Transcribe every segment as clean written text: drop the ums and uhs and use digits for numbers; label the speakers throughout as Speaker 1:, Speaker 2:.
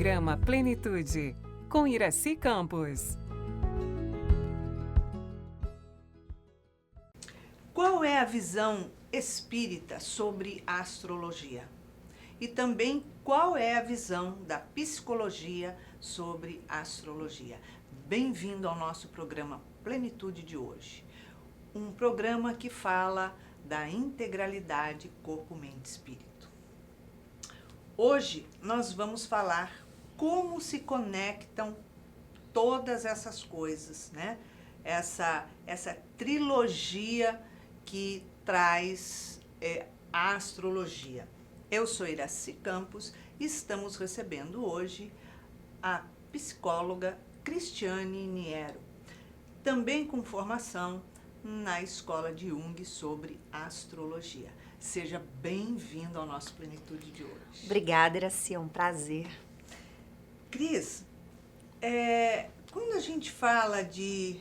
Speaker 1: Programa Plenitude, com Iraci Campos.
Speaker 2: Qual é a visão espírita sobre a astrologia? E também qual é a visão da psicologia sobre a astrologia? Bem-vindo ao nosso programa Plenitude de hoje. Um programa que fala da integralidade corpo, mente e espírito. Hoje nós vamos falar como se conectam todas essas coisas, né? Essa trilogia que traz a astrologia. Eu sou Iraci Campos e estamos recebendo hoje a psicóloga Cristiane Niero, também com formação na Escola de Jung sobre astrologia. Seja bem-vindo ao nosso Plenitude de hoje.
Speaker 3: Obrigada, Iraci, é um prazer.
Speaker 2: Cris, quando a gente fala de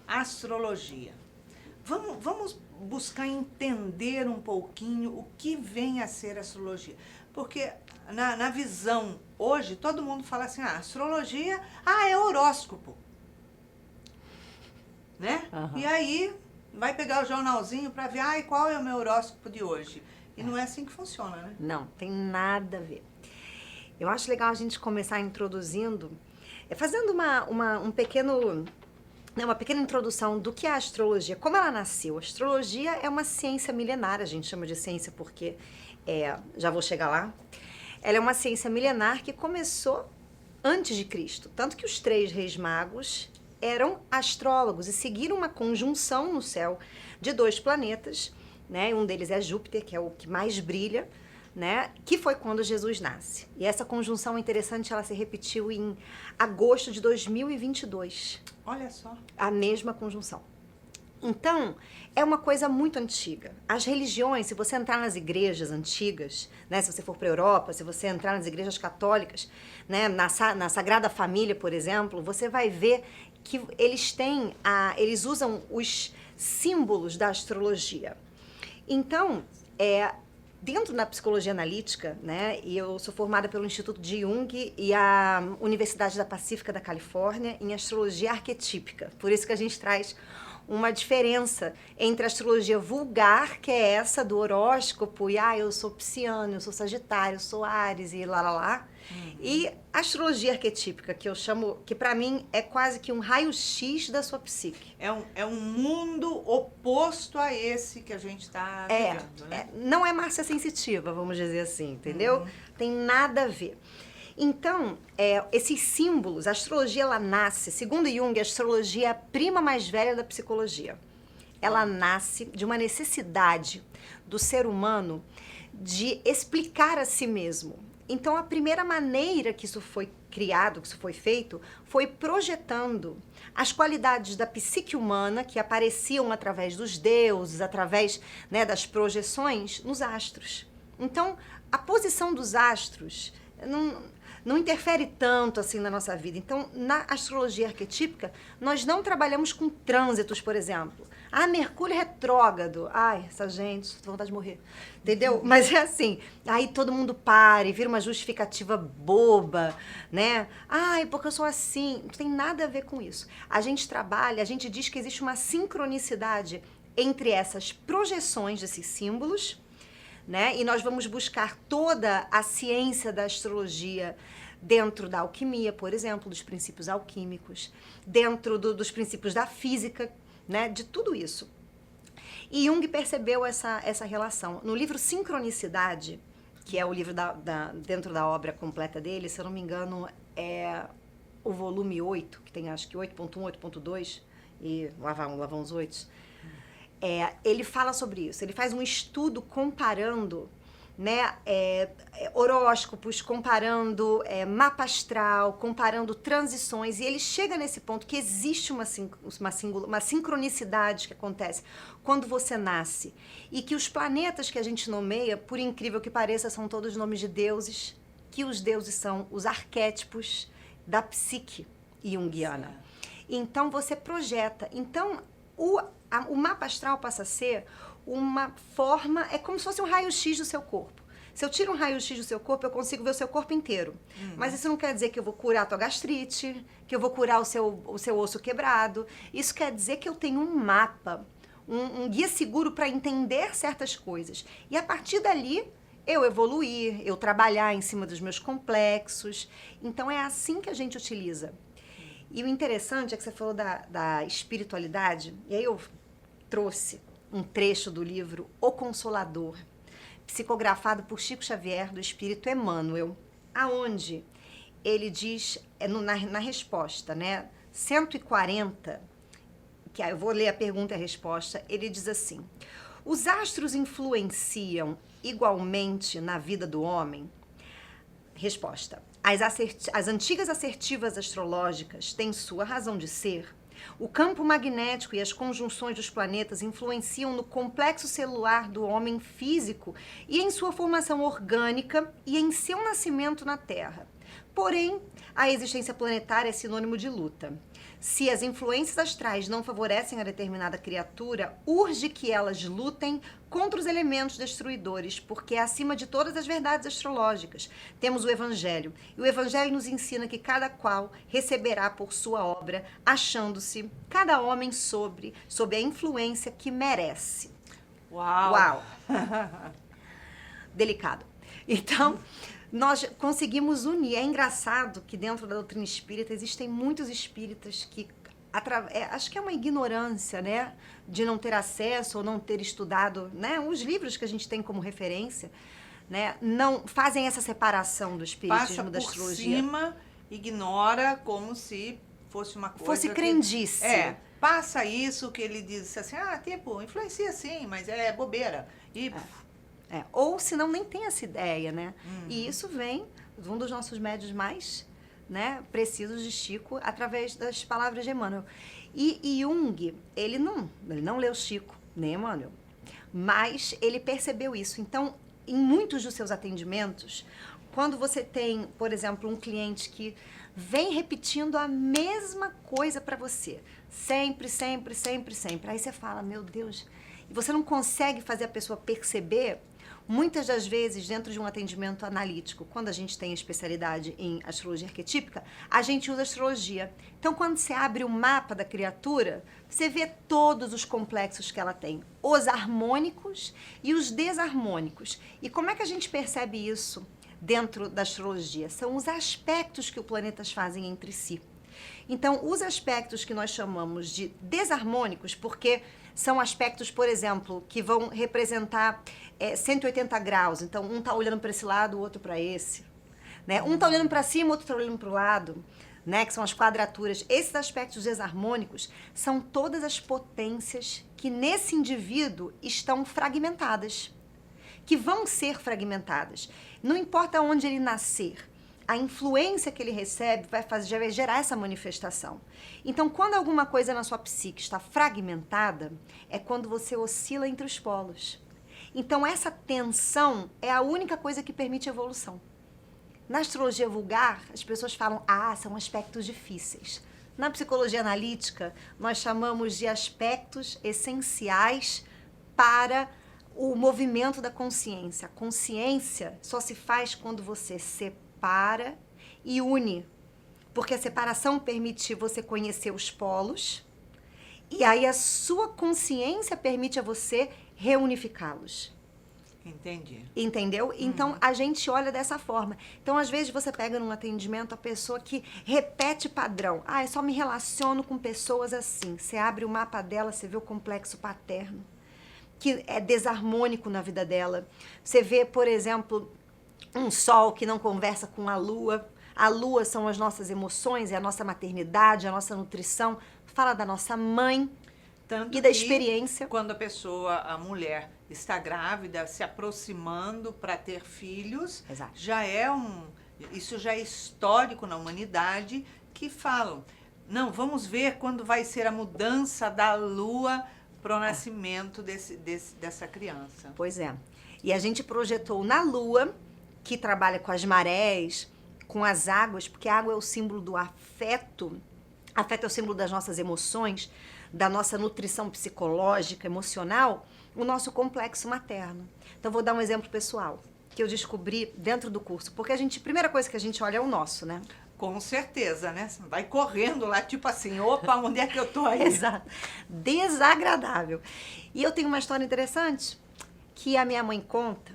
Speaker 2: astrologia, vamos buscar entender um pouquinho o que vem a ser astrologia. Porque na visão hoje, todo mundo fala assim, astrologia, é horóscopo. Né?
Speaker 3: Uhum.
Speaker 2: E aí vai pegar o jornalzinho para ver, qual é o meu horóscopo de hoje? E não é assim que funciona, né?
Speaker 3: Não, tem nada a ver. Eu acho legal a gente começar introduzindo, fazendo uma pequena introdução do que é a astrologia, como ela nasceu. A astrologia é uma ciência milenar, a gente chama de ciência porque, já vou chegar lá, ela é uma ciência milenar que começou antes de Cristo, tanto que os 3 reis magos eram astrólogos e seguiram uma conjunção no céu de 2 planetas, né? Um deles é Júpiter, que é o que mais brilha, né? Que foi quando Jesus nasce. E essa conjunção interessante, ela se repetiu em agosto de 2022.
Speaker 2: Olha só.
Speaker 3: A mesma conjunção. Então, é uma coisa muito antiga. As religiões, se você entrar nas igrejas antigas, né, se você for para a Europa, se você entrar nas igrejas católicas, né, na Sagrada Família, por exemplo, você vai ver que eles usam os símbolos da astrologia. Então, dentro da psicologia analítica, né, e eu sou formada pelo Instituto de Jung e a Universidade da Pacífica da Califórnia em astrologia arquetípica. Por isso que a gente traz uma diferença entre a astrologia vulgar, que é essa do horóscopo, e eu sou pisciano, eu sou sagitário, eu sou Áries e lá, e a astrologia arquetípica, que eu chamo, que para mim é quase que um raio-x da sua psique.
Speaker 2: É um mundo oposto a esse que a gente está vivendo, né?
Speaker 3: Não é Márcia sensitiva, vamos dizer assim, entendeu? Tem nada a ver. Então, esses símbolos, a astrologia, ela nasce, segundo Jung, a astrologia é a prima mais velha da psicologia. Ela nasce de uma necessidade do ser humano de explicar a si mesmo. Então, a primeira maneira que isso foi criado, que isso foi feito, foi projetando as qualidades da psique humana que apareciam através dos deuses, através, né, das projeções nos astros. Então, a posição dos astros não interfere tanto assim na nossa vida. Então, na astrologia arquetípica, nós não trabalhamos com trânsitos, por exemplo. Mercúrio retrógrado. Essa gente, tô com vontade de morrer. Entendeu? Mas é assim, aí todo mundo para e vira uma justificativa boba, né? Porque eu sou assim. Não tem nada a ver com isso. A gente trabalha, a gente diz que existe uma sincronicidade entre essas projeções desses símbolos, né? E nós vamos buscar toda a ciência da astrologia dentro da alquimia, por exemplo, dos princípios alquímicos, dentro dos princípios da física, né? De tudo isso. E Jung percebeu essa relação. No livro Sincronicidade, que é o livro dentro da obra completa dele, se eu não me engano, é o volume 8, que tem acho que 8.1, 8.2, e lá vão os 8. Ele fala sobre isso, ele faz um estudo comparando, né, horóscopos, comparando mapa astral, comparando transições, e ele chega nesse ponto que existe uma sincronicidade que acontece quando você nasce, e que os planetas que a gente nomeia, por incrível que pareça, são todos nomes de deuses, que os deuses são os arquétipos da psique junguiana. Então você projeta. Então o mapa astral passa a ser uma forma, é como se fosse um raio-x do seu corpo. Se eu tiro um raio-x do seu corpo, eu consigo ver o seu corpo inteiro. Mas isso não quer dizer que eu vou curar a tua gastrite, que eu vou curar o seu osso quebrado. Isso quer dizer que eu tenho um mapa, um guia seguro para entender certas coisas. E a partir dali, eu evoluir, eu trabalhar em cima dos meus complexos. Então, é assim que a gente utiliza. E o interessante é que você falou da espiritualidade, e aí eu trouxe um trecho do livro O Consolador, psicografado por Chico Xavier, do Espírito Emmanuel, aonde ele diz, na resposta, né, 140, que eu vou ler a pergunta e a resposta, ele diz assim: os astros influenciam igualmente na vida do homem? Resposta: as antigas assertivas astrológicas têm sua razão de ser. O campo magnético e as conjunções dos planetas influenciam no complexo celular do homem físico e em sua formação orgânica e em seu nascimento na Terra. Porém, a existência planetária é sinônimo de luta. Se as influências astrais não favorecem a determinada criatura, urge que elas lutem contra os elementos destruidores, porque acima de todas as verdades astrológicas temos o Evangelho. E o Evangelho nos ensina que cada qual receberá por sua obra, achando-se cada homem sob a influência que merece.
Speaker 2: Uau!
Speaker 3: Uau! Delicado. Então, nós conseguimos unir. É engraçado que dentro da doutrina espírita existem muitos espíritas que, acho que é uma ignorância, né, de não ter acesso ou não ter estudado, né, os livros que a gente tem como referência, né, não fazem essa separação do espiritismo, da astrologia.
Speaker 2: Passa por cima, ignora como se fosse uma coisa
Speaker 3: fosse crendice.
Speaker 2: Passa isso que ele diz assim, tipo, influencia sim, mas é bobeira. E
Speaker 3: ou senão nem tem essa ideia, né? E isso vem de um dos nossos médios mais, né, precisos de Chico, através das palavras de Emmanuel. E Jung, ele não leu Chico, nem Emmanuel, mas ele percebeu isso. Então, em muitos dos seus atendimentos, quando você tem, por exemplo, um cliente que vem repetindo a mesma coisa para você, sempre, sempre, sempre, sempre, aí você fala, meu Deus, e você não consegue fazer a pessoa perceber. Muitas das vezes, dentro de um atendimento analítico, quando a gente tem especialidade em astrologia arquetípica, a gente usa astrologia. Então, quando você abre o mapa da criatura, você vê todos os complexos que ela tem, os harmônicos e os desarmônicos. E como é que a gente percebe isso dentro da astrologia? São os aspectos que os planetas fazem entre si. Então, os aspectos que nós chamamos de desarmônicos, porque são aspectos, por exemplo, que vão representar 180 graus. Então, um está olhando para esse lado, o outro para esse. Né? Um está olhando para cima, o outro está olhando para o lado. Né? Que são as quadraturas. Esses aspectos desarmônicos são todas as potências que nesse indivíduo estão fragmentadas. Que vão ser fragmentadas. Não importa onde ele nascer. A influência que ele recebe vai gerar essa manifestação. Então, quando alguma coisa na sua psique está fragmentada, é quando você oscila entre os polos. Então, essa tensão é a única coisa que permite evolução. Na astrologia vulgar, as pessoas falam, são aspectos difíceis. Na psicologia analítica, nós chamamos de aspectos essenciais para o movimento da consciência. A consciência só se faz quando você separa e une, porque a separação permite você conhecer os polos e aí a sua consciência permite a você reunificá-los.
Speaker 2: Entendi.
Speaker 3: Entendeu? Então, a gente olha dessa forma. Então, às vezes, você pega num atendimento a pessoa que repete padrão. Eu só me relaciono com pessoas assim. Você abre o mapa dela, você vê o complexo paterno, que é desarmônico na vida dela. Você vê, por exemplo, um sol que não conversa com a lua. A lua são as nossas emoções, é a nossa maternidade, a nossa nutrição. Fala da nossa mãe.
Speaker 2: Tanto
Speaker 3: e da
Speaker 2: que
Speaker 3: experiência.
Speaker 2: Quando a mulher está grávida, se aproximando para ter filhos,
Speaker 3: Exato.
Speaker 2: Isso já é histórico na humanidade, que falam, não, vamos ver quando vai ser a mudança da lua para o nascimento dessa criança.
Speaker 3: Pois é. E a gente projetou na lua, que trabalha com as marés, com as águas, porque a água é o símbolo do afeto. Afeto é o símbolo das nossas emoções, da nossa nutrição psicológica, emocional, o nosso complexo materno. Então, vou dar um exemplo pessoal. que eu descobri dentro do curso, porque a primeira coisa que a gente olha é o nosso, né?
Speaker 2: Com certeza, né? Você vai correndo lá, tipo assim, opa, onde é que eu tô aí?
Speaker 3: Exato. Desagradável. E eu tenho uma história interessante que a minha mãe conta,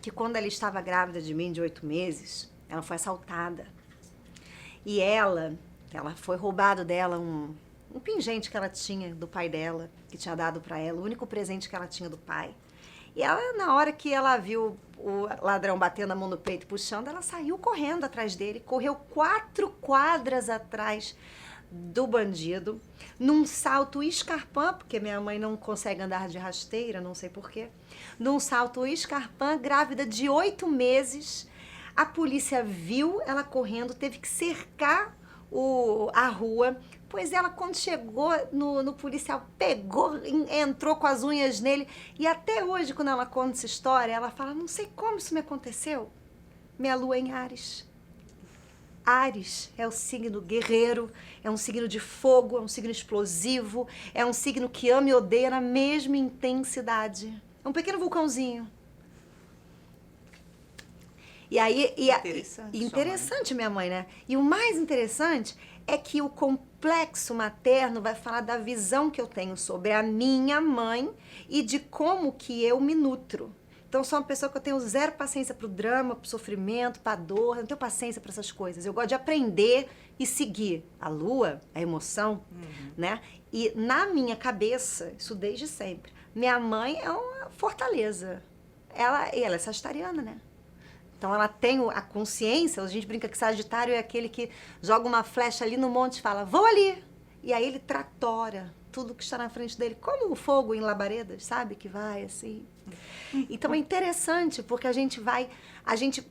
Speaker 3: que quando ela estava grávida de mim, de 8 meses, ela foi assaltada. E ela foi roubado dela um pingente que ela tinha do pai dela, que tinha dado para ela, o único presente que ela tinha do pai. E ela, na hora que ela viu o ladrão batendo a mão no peito e puxando, ela saiu correndo atrás dele, correu 4 quadras atrás do bandido, num salto escarpão, porque minha mãe não consegue andar de rasteira, não sei porquê, num salto escarpão, grávida de 8 meses, a polícia viu ela correndo, teve que cercar a rua, pois ela, quando chegou no policial, pegou, entrou com as unhas nele, e até hoje, quando ela conta essa história, ela fala, não sei como isso me aconteceu. Minha lua é em Áries. Áries é o signo guerreiro, é um signo de fogo, é um signo explosivo, é um signo que ama e odeia na mesma intensidade. É um pequeno vulcãozinho. E aí, interessante, minha mãe, né? E o mais interessante é que o complexo materno vai falar da visão que eu tenho sobre a minha mãe e de como que eu me nutro. Então, sou uma pessoa que eu tenho zero paciência pro drama, pro sofrimento, pra dor, eu não tenho paciência para essas coisas. Eu gosto de aprender e seguir a lua, a emoção, né? E na minha cabeça, isso desde sempre, minha mãe é uma fortaleza. Ela é sagitariana, né? Então, ela tem a consciência, a gente brinca que Sagitário é aquele que joga uma flecha ali no monte e fala, vou ali. E aí ele tratora tudo que está na frente dele, como o fogo em labaredas, sabe? Que vai assim. Então, é interessante, porque a gente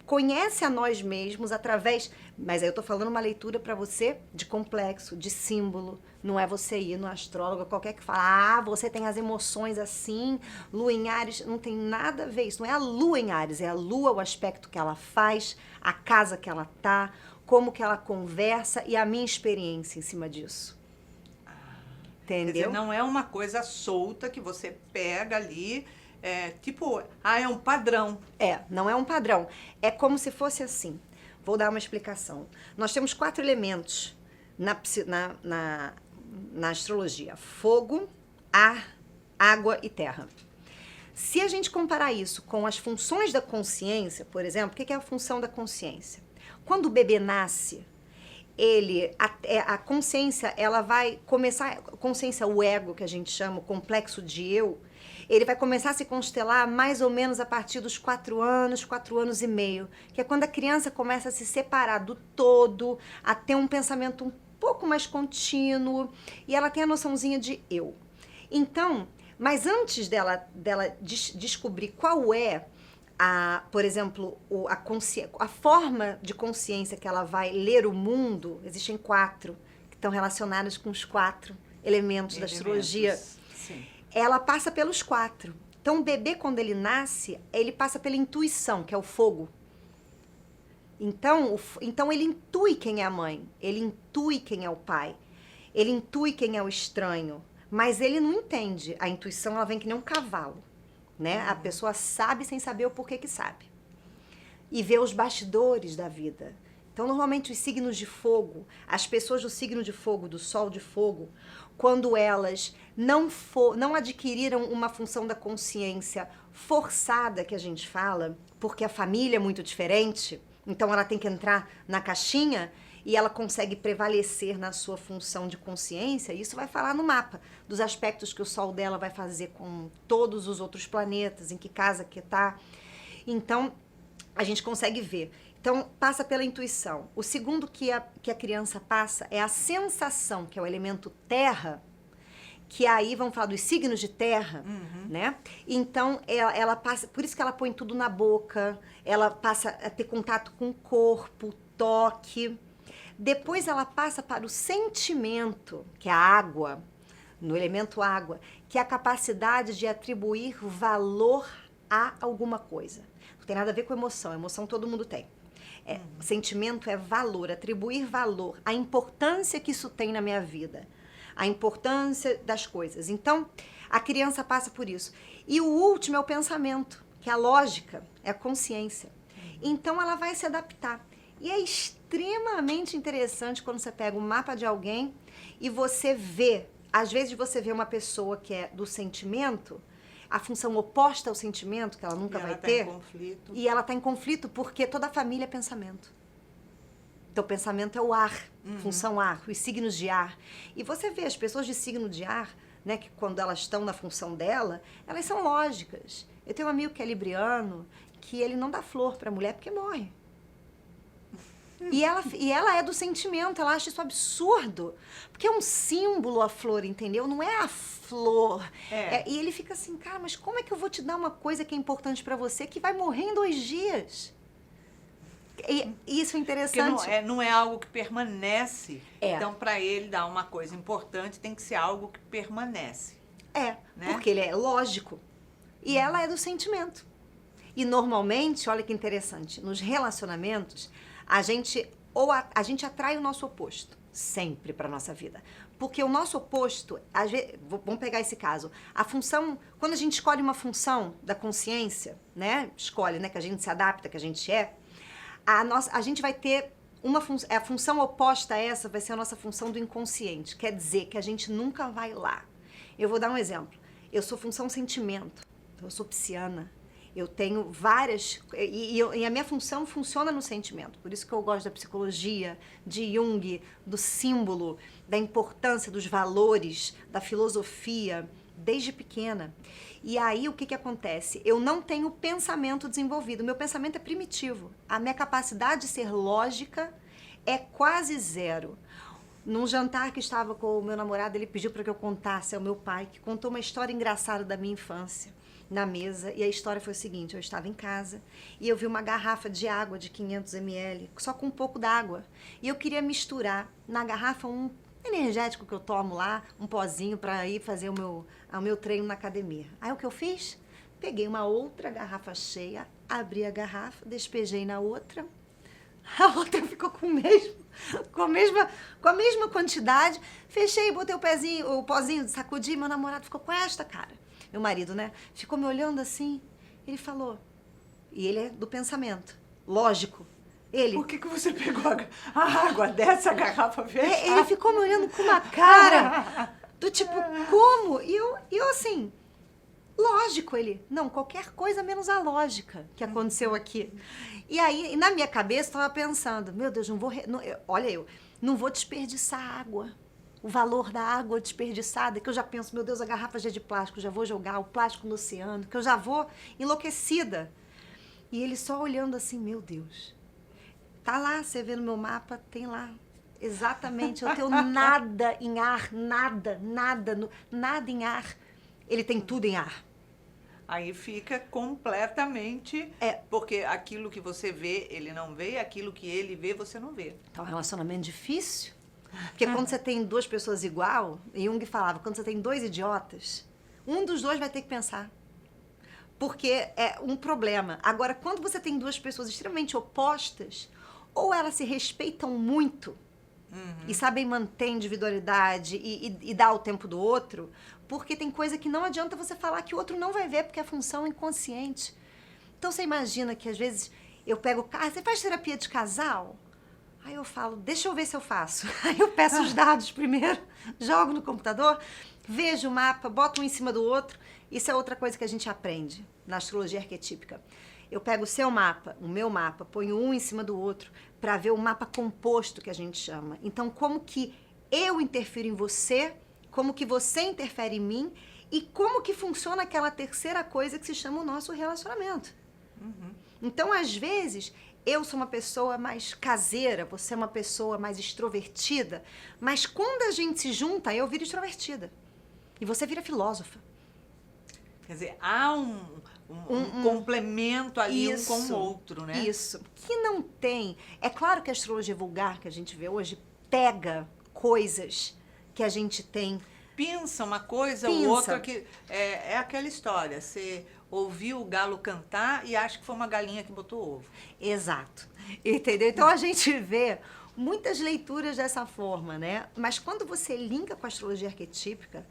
Speaker 3: conhece a nós mesmos através, mas aí eu tô falando uma leitura para você de complexo, de símbolo. Não é você ir no astrólogo, qualquer que fala, você tem as emoções assim, lua em Áries, não tem nada a ver isso. Não é a lua em Áries, é a lua, o aspecto que ela faz, a casa que ela tá, como que ela conversa e a minha experiência em cima disso. Entendeu?
Speaker 2: Quer dizer, não é uma coisa solta que você pega ali, é um padrão.
Speaker 3: Não é um padrão. É como se fosse assim. Vou dar uma explicação. Nós temos 4 elementos na astrologia: fogo, ar, água e terra. Se a gente comparar isso com as funções da consciência, por exemplo, o que é a função da consciência? Quando o bebê nasce, a consciência, ela vai começar, consciência, o ego, que a gente chama, o complexo de eu, ele vai começar a se constelar mais ou menos a partir dos 4 anos e meio, que é quando a criança começa a se separar do todo, a ter um pensamento um pouco mais contínuo, e ela tem a noçãozinha de eu. Então, mas antes dela descobrir qual é por exemplo, a forma de consciência que ela vai ler o mundo, existem 4 que estão relacionadas com os 4 elementos da astrologia.
Speaker 2: Sim.
Speaker 3: Ela passa pelos 4. Então, o bebê, quando ele nasce, ele passa pela intuição, que é o fogo. Então ele intui quem é a mãe, ele intui quem é o pai, ele intui quem é o estranho, mas ele não entende. A intuição, ela vem que nem um cavalo. Né? A pessoa sabe sem saber o porquê que sabe. E vê os bastidores da vida. Então, normalmente, os signos de fogo, as pessoas do signo de fogo, do sol de fogo, quando elas não adquiriram uma função da consciência forçada, que a gente fala, porque a família é muito diferente, então ela tem que entrar na caixinha, e ela consegue prevalecer na sua função de consciência, isso vai falar no mapa dos aspectos que o Sol dela vai fazer com todos os outros planetas, em que casa que tá. Então, a gente consegue ver. Então, passa pela intuição. O segundo que a criança passa é a sensação, que é o elemento terra, que aí vamos falar dos signos de terra, né? Então, ela passa, por isso que ela põe tudo na boca, ela passa a ter contato com o corpo, toque. Depois ela passa para o sentimento, que é a água, no elemento água, que é a capacidade de atribuir valor a alguma coisa. Não tem nada a ver com emoção, emoção todo mundo tem. Sentimento é valor, atribuir valor, a importância que isso tem na minha vida, a importância das coisas. Então, a criança passa por isso. E o último é o pensamento, que é a lógica, é a consciência. Então ela vai se adaptar. E é extremamente interessante quando você pega um mapa de alguém e você vê, às vezes você vê uma pessoa que é do sentimento, a função oposta ao sentimento, que ela nunca vai ter.
Speaker 2: Em conflito.
Speaker 3: E ela está em conflito porque toda a família é pensamento. Então, pensamento é o ar, função ar, os signos de ar. E você vê as pessoas de signo de ar, né, que quando elas estão na função dela, elas são lógicas. Eu tenho um amigo que é libriano, que ele não dá flor para a mulher porque morre. E ela é do sentimento, ela acha isso absurdo. Porque é um símbolo a flor, entendeu? Não é a flor. E ele fica assim, cara, mas como é que eu vou te dar uma coisa que é importante para você que vai morrer em 2 dias? E isso é interessante.
Speaker 2: Porque não é algo que permanece.
Speaker 3: É.
Speaker 2: Então, para ele dar uma coisa importante, tem que ser algo que permanece. Né?
Speaker 3: Porque ele é lógico. E ela é do sentimento. E normalmente, olha que interessante, nos relacionamentos, a gente atrai o nosso oposto, sempre para nossa vida. Porque o nosso oposto, vamos pegar esse caso, a função, quando a gente escolhe uma função da consciência, né, escolhe, né, que a gente se adapta, que a gente a gente vai ter a função oposta a essa vai ser a nossa função do inconsciente, quer dizer que a gente nunca vai lá. Eu vou dar um exemplo. Eu sou função sentimento, então eu sou pisciana. Eu tenho várias... E a minha função funciona no sentimento. Por isso que eu gosto da psicologia, de Jung, do símbolo, da importância dos valores, da filosofia, desde pequena. E aí, o que acontece? Eu não tenho pensamento desenvolvido. Meu pensamento é primitivo. A minha capacidade de ser lógica é quase zero. Num jantar que estava com o meu namorado, ele pediu para que eu contasse ao meu pai, que contou uma história engraçada da minha infância na mesa. E a história foi o seguinte: eu estava em casa e eu vi uma garrafa de água de 500 ml, só com um pouco d'água. E eu queria misturar na garrafa um energético que eu tomo lá, um pozinho para ir fazer o meu treino na academia. Aí o que eu fiz? Peguei uma outra garrafa cheia, abri a garrafa, despejei na outra. A outra ficou com a mesma quantidade. Fechei, botei o pozinho, sacudi, meu namorado ficou com esta, cara. Meu marido, né? Ficou me olhando assim. Ele falou, e ele é do pensamento, lógico.
Speaker 2: Por que você pegou a água dessa garrafa fechada?
Speaker 3: Ele ficou me olhando com uma cara do tipo, como? E eu assim, lógico, ele. Não, qualquer coisa menos a lógica que aconteceu aqui. E aí, na minha cabeça, eu estava pensando, meu Deus, não vou desperdiçar água. O valor da água desperdiçada, que eu já penso, meu Deus, a garrafa já é de plástico, já vou jogar o plástico no oceano, que eu já vou enlouquecida. E ele só olhando assim, meu Deus. Tá lá, você vê no meu mapa, tem lá. Exatamente, eu tenho nada em ar, nada em ar. Ele tem tudo em ar.
Speaker 2: Aí fica completamente... Porque aquilo que você vê, ele não vê, aquilo que ele vê, você não vê.
Speaker 3: Então, é um relacionamento difícil. Porque quando você tem 2 pessoas igual, Jung falava, quando você tem 2 idiotas, um dos 2 vai ter que pensar. Porque é um problema. Agora, quando você tem 2 pessoas extremamente opostas, ou elas se respeitam muito e sabem manter a individualidade e dar o tempo do outro, porque tem coisa que não adianta você falar que o outro não vai ver, porque é função inconsciente. Então, você imagina que, às vezes, eu pego o carro, você faz terapia de casal? Aí eu falo, deixa eu ver se eu faço. Aí eu peço os dados primeiro, jogo no computador, vejo o mapa, boto um em cima do outro. Isso é outra coisa que a gente aprende na astrologia arquetípica. Eu pego o seu mapa, o meu mapa, ponho um em cima do outro para ver o mapa composto que a gente chama. Então, como que eu interfiro em você, como que você interfere em mim e como que funciona aquela terceira coisa que se chama o nosso relacionamento. Então, às vezes, eu sou uma pessoa mais caseira, você é uma pessoa mais extrovertida, mas quando a gente se junta, eu viro extrovertida e você vira filósofa.
Speaker 2: Quer dizer, há um complemento ali um com o outro, né?
Speaker 3: Isso. Que não tem... É claro que a astrologia vulgar que a gente vê hoje pega coisas que a gente tem.
Speaker 2: Pensa uma coisa ou outra que... É aquela história, você ouviu o galo cantar e acha que foi uma galinha que botou ovo.
Speaker 3: Exato. Entendeu? Então a gente vê muitas leituras dessa forma, né? Mas quando você linka com a astrologia arquetípica,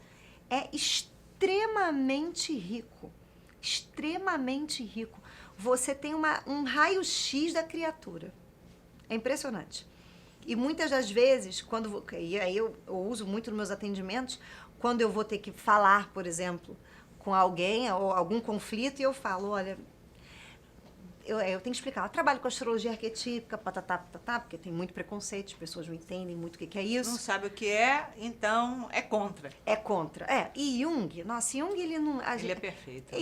Speaker 3: é extremamente rico. extremamente rico. Você tem um raio-x da criatura. É impressionante. E muitas das vezes, e aí eu uso muito nos meus atendimentos, quando eu vou ter que falar, por exemplo, com alguém ou algum conflito, e eu falo, olha, eu tenho que explicar. Eu trabalho com astrologia arquetípica, patatá, porque tem muito preconceito, as pessoas não entendem muito o que é isso.
Speaker 2: Não sabe o que é, então é contra.
Speaker 3: É contra. E Jung, nossa, Jung, ele não...
Speaker 2: Ele é perfeito.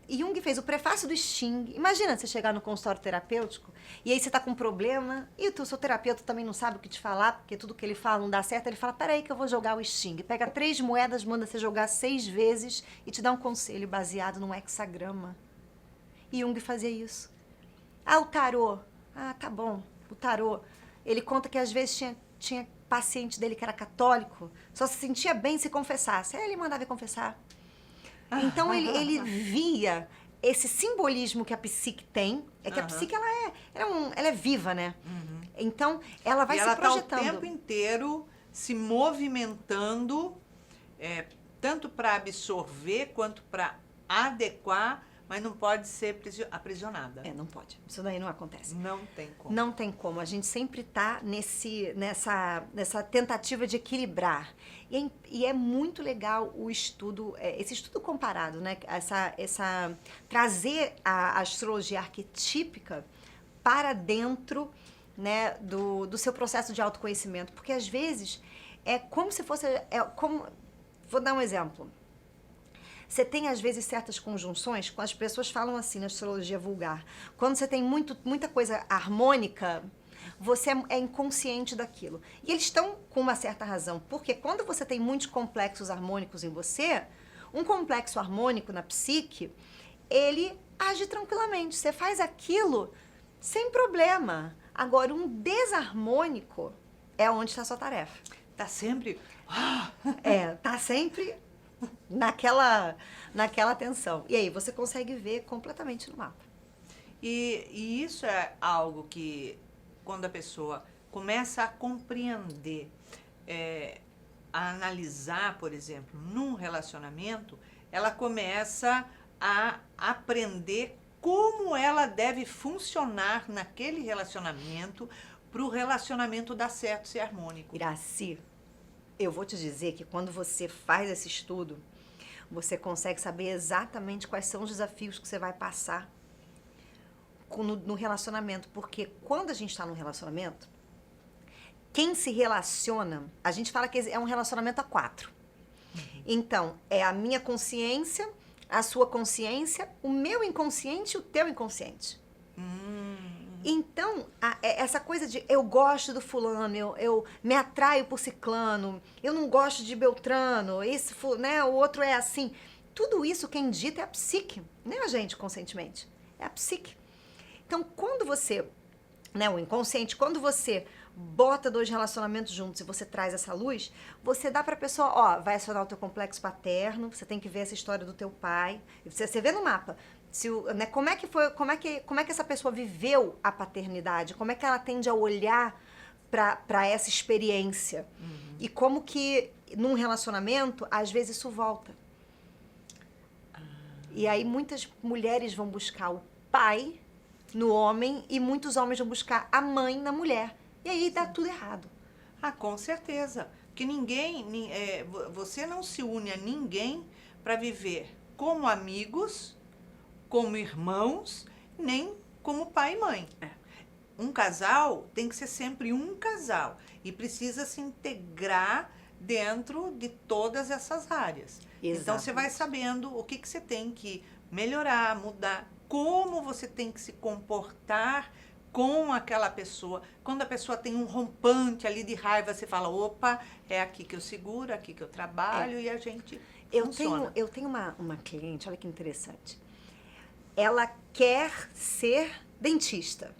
Speaker 3: Jung fez o prefácio do Sting. Imagina você chegar no consultório terapêutico e aí você tá com um problema e o seu terapeuta também não sabe o que te falar, porque tudo que ele fala não dá certo. Ele fala, peraí que eu vou jogar o Sting. Pega 3 moedas, manda você jogar 6 vezes e te dá um conselho baseado num hexagrama. E Jung fazia isso. O tarô. Tá bom, o tarô. Ele conta que às vezes tinha paciente dele que era católico, só se sentia bem se confessasse. Aí ele mandava ir confessar. Então ele via esse simbolismo que a psique tem, que a psique ela é viva, né? Então ela vai se projetando.
Speaker 2: Ela está o tempo inteiro se movimentando, tanto para absorver quanto para adequar, mas não pode ser aprisionada.
Speaker 3: Não pode. Isso daí não acontece.
Speaker 2: Não tem como.
Speaker 3: Não tem como. A gente sempre está nessa tentativa de equilibrar. E é muito legal o estudo, esse estudo comparado, né? Trazer a astrologia arquetípica para dentro, né, do seu processo de autoconhecimento. Porque às vezes é como se fosse... Vou dar um exemplo. Você tem, às vezes, certas conjunções, quando as pessoas falam assim na astrologia vulgar. Quando você tem muita coisa harmônica, você é inconsciente daquilo. E eles estão com uma certa razão, porque quando você tem muitos complexos harmônicos em você, um complexo harmônico na psique, ele age tranquilamente. Você faz aquilo sem problema. Agora, um desarmônico é onde está a sua tarefa.
Speaker 2: Tá sempre...
Speaker 3: tá sempre... naquela tensão. E aí você consegue ver completamente no mapa.
Speaker 2: E isso é algo que, quando a pessoa começa a compreender, a analisar, por exemplo, num relacionamento, ela começa a aprender como ela deve funcionar naquele relacionamento para o relacionamento dar certo, ser harmônico.
Speaker 3: Iraci, eu vou te dizer que quando você faz esse estudo, você consegue saber exatamente quais são os desafios que você vai passar no relacionamento. Porque quando a gente está num relacionamento, quem se relaciona, a gente fala que é um relacionamento a 4. Então, é a minha consciência, a sua consciência, o meu inconsciente e o teu inconsciente. Então, essa coisa de eu gosto do fulano, eu me atraio por ciclano, eu não gosto de Beltrano, né, o outro é assim. Tudo isso quem dita é a psique, não é a gente conscientemente, é a psique. Então, quando você, né, o inconsciente, quando você bota 2 relacionamentos juntos e você traz essa luz, você dá pra pessoa, vai acionar o teu complexo paterno, você tem que ver essa história do teu pai, você vê no mapa. Né, como é que essa pessoa viveu a paternidade, como é que ela tende a olhar para essa experiência e como que num relacionamento às vezes isso volta. E aí muitas mulheres vão buscar o pai no homem e muitos homens vão buscar a mãe na mulher, e aí dá tudo errado.
Speaker 2: Com certeza, porque você não se une a ninguém para viver como amigos, como irmãos, nem como pai e mãe. Um casal tem que ser sempre um casal e precisa se integrar dentro de todas essas áreas. Exatamente. Então você vai sabendo o que você tem que melhorar, mudar, como você tem que se comportar com aquela pessoa. Quando a pessoa tem um rompante ali de raiva, você fala, opa, é aqui que eu seguro, aqui que eu trabalho, e a gente funciona.
Speaker 3: Eu tenho uma cliente, olha que interessante. Ela quer ser dentista.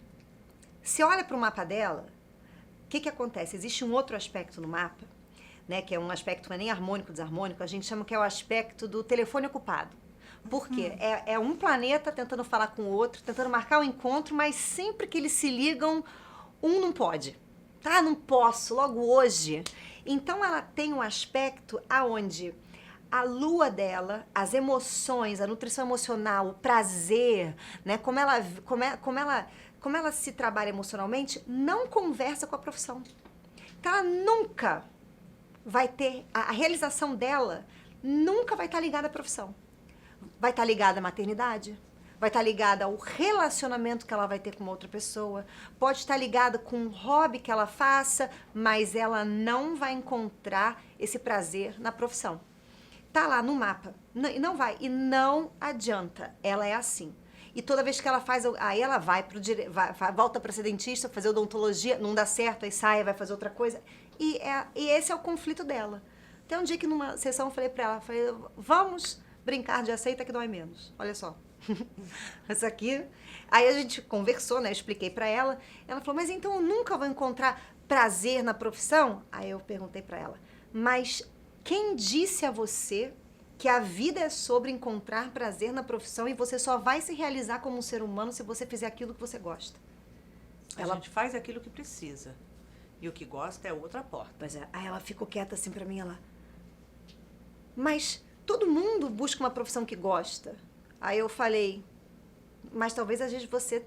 Speaker 3: Se olha para o mapa dela, o que acontece? Existe um outro aspecto no mapa, né, que é um aspecto não é nem harmônico, desarmônico, a gente chama que é o aspecto do telefone ocupado. Por quê? É um planeta tentando falar com o outro, tentando marcar o encontro, mas sempre que eles se ligam, um não pode. Não posso, logo hoje. Então ela tem um aspecto aonde a lua dela, as emoções, a nutrição emocional, o prazer, né? Como ela se trabalha emocionalmente, não conversa com a profissão. Então ela nunca vai ter, a realização dela nunca vai estar ligada à profissão. Vai estar ligada à maternidade, vai estar ligada ao relacionamento que ela vai ter com uma outra pessoa, pode estar ligada com um hobby que ela faça, mas ela não vai encontrar esse prazer na profissão. Tá lá no mapa, não vai, e não adianta, ela é assim. E toda vez que ela faz, aí ela volta para ser dentista, fazer odontologia, não dá certo, aí sai, vai fazer outra coisa. E esse é o conflito dela. Até um dia que numa sessão eu falei para ela, vamos brincar de aceita que dói menos. Olha só. Isso aqui. Aí a gente conversou, né? Eu expliquei para ela. Ela falou, mas então eu nunca vou encontrar prazer na profissão? Aí eu perguntei para ela, mas quem disse a você que a vida é sobre encontrar prazer na profissão e você só vai se realizar como um ser humano se você fizer aquilo que você gosta?
Speaker 2: A gente faz aquilo que precisa. E o que gosta é outra porta.
Speaker 3: Pois é. Aí ela ficou quieta assim pra mim, ela... Mas todo mundo busca uma profissão que gosta. Aí eu falei, mas talvez às vezes você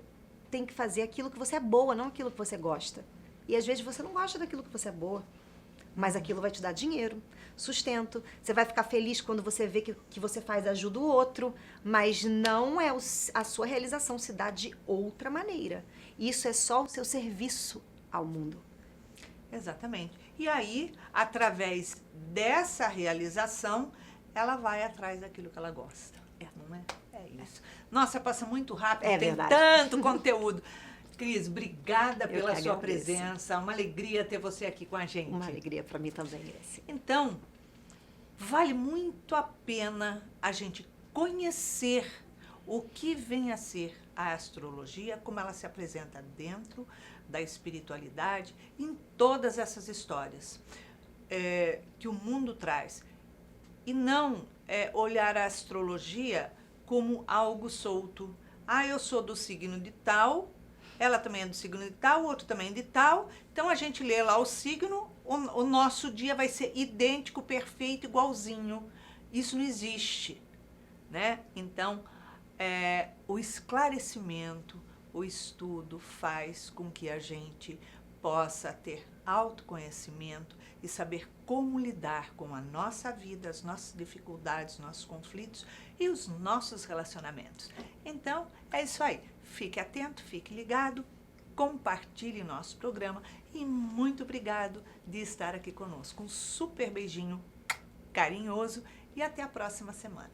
Speaker 3: tem que fazer aquilo que você é boa, não aquilo que você gosta. E às vezes você não gosta daquilo que você é boa. Mas aquilo vai te dar dinheiro, sustento. Você vai ficar feliz quando você vê que você faz ajuda o outro, mas não é a sua realização, se dá de outra maneira. Isso é só o seu serviço ao mundo.
Speaker 2: Exatamente. E aí, através dessa realização, ela vai atrás daquilo que ela gosta. Não é? É isso. Nossa, passa muito rápido,
Speaker 3: É
Speaker 2: tem
Speaker 3: verdade.
Speaker 2: tanto conteúdo. Cris, obrigada
Speaker 3: Eu
Speaker 2: pela
Speaker 3: que
Speaker 2: sua
Speaker 3: agradeço.
Speaker 2: presença. Uma alegria ter você aqui com a gente.
Speaker 3: Uma alegria para mim também, Grace.
Speaker 2: Então, vale muito a pena a gente conhecer o que vem a ser a astrologia, como ela se apresenta dentro da espiritualidade, em todas essas histórias que o mundo traz. E não olhar a astrologia como algo solto. Ah, eu sou do signo de tal, ela também é do signo de tal, o outro também é de tal. Então a gente lê lá o signo, o nosso dia vai ser idêntico, perfeito, igualzinho. Isso não existe, né? Então, o esclarecimento, o estudo faz com que a gente possa ter autoconhecimento e saber como lidar com a nossa vida, as nossas dificuldades, nossos conflitos e os nossos relacionamentos. Então, é isso aí. Fique atento, fique ligado, compartilhe nosso programa e muito obrigado de estar aqui conosco. Um super beijinho carinhoso e até a próxima semana.